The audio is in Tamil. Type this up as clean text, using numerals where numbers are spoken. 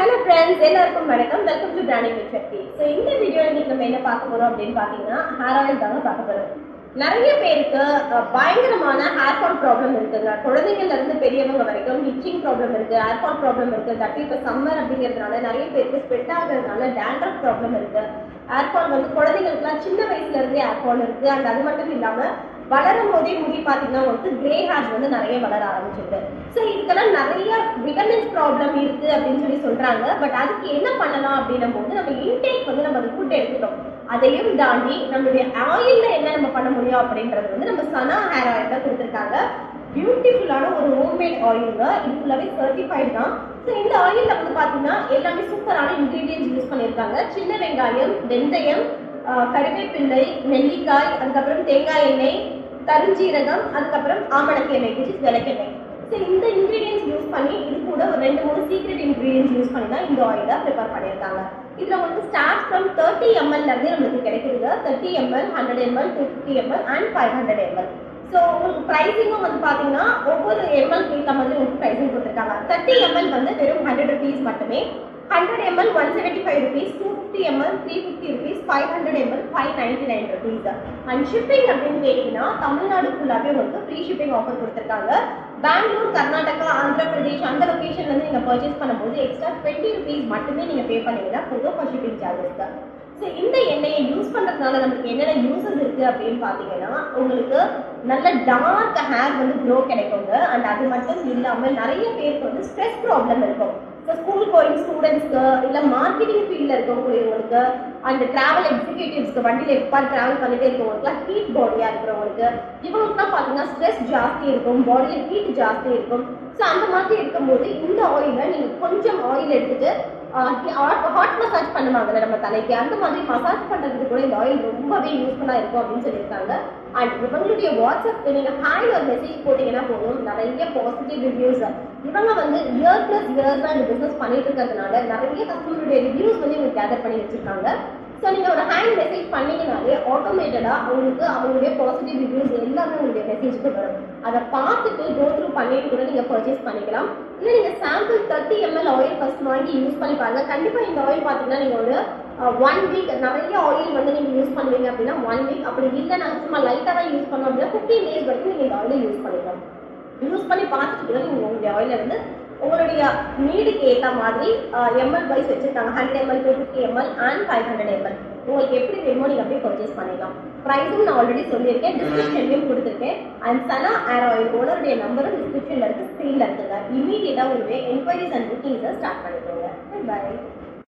Hello friends, எல்லாருக்கும் வணக்கம். Welcome to branding with Shakti. So இந்த வீடியோவில் இன்னைக்கு நம்ம என்ன பார்க்க போறோம் அப்படின்னு பார்த்தீங்கன்னா ஹேர் ஆயில் தாங்க பார்க்க போறோம். நிறைய பேருக்கு பயங்கரமான ஹேர் ஃபால் ப்ராப்ளம் இருக்குங்க. குழந்தைங்கள்ல இருந்து பெரியவங்க வரைக்கும் இச்சிங் ப்ராப்ளம் இருக்கு, ஹேர் ஃபால் ப்ராப்ளம் இருக்கு. தட்டி இப்போ சம்மர் அப்படிங்கிறதுனால நிறைய பேருக்கு ஸ்வெட் ஆகுறதுனால டேண்ட்ரஃப் ப்ராப்ளம் இருக்கு. ஹேர் ஃபால் வந்து குழந்தைங்களுக்குலாம் சின்ன வயசுல இருந்தே ஹேர் ஃபால் இருக்கு. அண்ட் அது மட்டும் இல்லாம வளரும் போதே முடி பார்த்தீங்கன்னா வந்து கிரே ஹேர்ஸ் வந்து நிறைய வளர ஆரம்பிச்சிருக்கு. ஸோ இதுக்கெல்லாம் நிறைய விட்டமின்ஸ் ப்ராப்ளம் இருக்கு அப்படின்னு சொல்றாங்க. பட் அதுக்கு என்ன பண்ணலாம் அப்படின்னும் போது நம்ம இன்டேக் வந்து நம்ம ஃபுட் எடுத்துட்டோம். அதையும் தாண்டி நம்மளுடைய ஆயில்ல என்ன நம்ம பண்ண முடியும் அப்படின்றது வந்து நம்ம சனா ஹேர் ஆயில் தான் கொடுத்துருக்காங்க. பியூட்டிஃபுல்லான ஒரு ஹோம்மேட் ஆயிலுங்க. இது ஃபுல்லாவே சர்டிஃபைடு தான். ஸோ இந்த ஆயில்ல வந்து பார்த்தீங்கன்னா எல்லாமே சூப்பரான இன்கிரீடியன்ஸ் யூஸ் பண்ணியிருக்காங்க. சின்ன வெங்காயம், வெந்தயம், கறிவேப்பிள்ளை, நெல்லிக்காய், அதுக்கப்புறம் தேங்காய் எண்ணெய், கருஞ்சீரகம், அதுக்கப்புறம் ஆமணக்கு எண்ணெய், விளக்கெண்ணெய். ஸோ இந்த இன்கிரீடியன்ஸ் யூஸ் பண்ணி இது கூட ஒரு 2-3 சீக்ரெட் இன்கிரீடியன்ஸ் யூஸ் பண்ணி தான் இந்த ஆயிலை ப்ரிப்பேர் பண்ணியிருக்காங்க. இதில் உங்களுக்கு ஸ்டார்ட் ஃப்ரம் 30 ml இருந்து நம்மளுக்கு கிடைக்குதுங்க. 30 ml, 100 ml, 250 ml and 500 ml. So உங்களுக்கு ப்ரைஸிங்கும் வந்து பார்த்தீங்கன்னா ஒவ்வொரு எம்எல்க்கு ஏற்ற மாதிரி உங்களுக்கு ப்ரைஸிங் கொடுத்துருக்காங்க. 30 ml வந்து வெறும் 100 rupees மட்டுமே, 100 ml 175 rupees, 250 ml 350 rupees, 500 ml 599 rupees. And shipping அப்படின்னு கேட்டீங்கன்னா தமிழ்நாடு ஃபுல்லாகவே உங்களுக்கு ஃப்ரீ ஷிப்பிங் ஆஃபர் கொடுத்துருக்காங்க. பெங்களூர், கர்நாடகா, ஆந்திர பிரதேஷ் அந்த லொக்கேஷன்ல இருந்து நீங்க பர்ச்சேஸ் பண்ணும்போது எக்ஸ்ட்ரா 20 rupees மட்டுமே நீங்க பே பண்ணீங்கன்னா போதும் ஃபார் ஷிப்பிங் சார்ஜஸ் தான். ஸோ இந்த எண்ணெயை யூஸ் பண்றதுனால நமக்கு என்னென்ன யூசஸ் இருக்கு அப்படின்னு பாத்தீங்கன்னா உங்களுக்கு நல்ல டார்க் ஹேர் வந்து க்ளோ கிடைக்குங்க. அண்ட் அது மட்டும் இல்லாம நிறைய பேருக்கு வந்து ஸ்ட்ரெஸ் ப்ராப்ளம் இருக்கும். ஸோ ஸ்கூல் கோயிங் ஸ்டூடெண்ட்ஸ்க்கு இல்லை மார்க்கெட்டிங் ஃபீல்டில் இருக்கக்கூடியவங்களுக்கு, அந்த டிராவல் எக்ஸிக்யூட்டிவ்ஸ்க்கு வண்டியில் எப்போ டிராவல் பண்ணிட்டே இருக்கவங்களுக்குலாம் ஹீட் பாடியாக இருக்கிறவங்களுக்கு, இவங்களுக்கு தான் பார்த்தீங்கன்னா ஸ்ட்ரெஸ் ஜாஸ்தி இருக்கும், பாடியில் ஹீட் ஜாஸ்தி இருக்கும். ஸோ அந்த மாதிரி இருக்கும்போது இந்த ஆயிலை நீங்கள் கொஞ்சம் ஆயில் எடுத்துட்டு ஹாட் மசாஜ் பண்ணுவாங்கல்ல நம்ம தலைக்கு, அந்த மாதிரி மசாஜ் பண்ணுறதுக்கு கூட இந்த ஆயில் ரொம்பவே யூஸ்ஃபுல்லாக இருக்கும் அப்படின்னு சொல்லியிருக்காங்க. அண்ட் இவங்களுடைய வாட்ஸ்அப் நீங்கள் ஹாய் ஒரு மெசேஜ் போட்டிங்கன்னா போதும் நிறைய பாசிட்டிவ் ரிவ்யூஸ். இவங்க வந்து இயர் பிளஸ் இயர்ஸ் தான் இந்த பிஸ்னஸ் பண்ணிட்டு இருக்கிறதுனால நிறைய கஸ்டமருடைய ரிவ்யூஸ் வந்து இவங்க கேதர் பண்ணி வச்சிருக்காங்க. ஸோ நீங்கள் ஒரு ஹேண்ட் மெசேஜ் பண்ணீங்கனாலே ஆட்டோமேட்டடாக உங்களுக்கு அவங்களுடைய பாசிட்டிவ் ரிவ்யூஸ் எல்லாமே உங்களுடைய மெசேஜுக்கு வரும். அதை பார்த்துட்டு கோ த்ரூ பண்ணிட்டு கூட நீங்கள் பர்ச்சேஸ் பண்ணிக்கலாம். இல்லை நீங்கள் சாம்பிள் 30 ml ஆயில் ஃபர்ஸ்ட் வாங்கி யூஸ் பண்ணி பாருங்க. கண்டிப்பாக இந்த ஆயில் பார்த்தீங்கன்னா நீங்கள் ஒரு 1 week நிறைய ஆயில் வந்து நீங்கள் யூஸ் பண்ணுவீங்க அப்படின்னா 1 week, அப்படி இல்லை நாங்கள் சும்மா லைட்டாக தான் யூஸ் பண்ணோம் அப்படின்னா 15 days வரைக்கும் நீங்கள் இந்த ஆயிலை யூஸ் பண்ணிக்கலாம். யூஸ் பண்ணி பார்த்துட்டு கூட நீங்கள் உங்களுடைய ஆயிலை வந்து உங்களுடைய நீடுக்கு ஏற்ற மாதிரி எம்எல் வைஸ் வச்சிருக்காங்க. 100 ml, 250 ml அண்ட் 500 ml. உங்களுக்கு எப்படி வேணுமோ நீங்கள் அப்படியே பர்ச்சேஸ் பண்ணிக்கலாம். ப்ரைஸும் நான் ஆல்ரெடி சொல்லியிருக்கேன், டிஸ்கிரிப்ஷன்லையும் கொடுத்துருக்கேன். அண்ட் சனா ஹேர் ஆயில் ஓனருடைய நம்பரும் டிஸ்கிரிப்ஷனில் இருக்குது, ஸ்க்ரீனில் இருக்குங்க. இமீடியட்டாக உங்களுடைய என்கொயரிஸ் அண்ட் புக்கிங்ஸை ஸ்டார்ட் பண்ணிக்கோங்க. பை.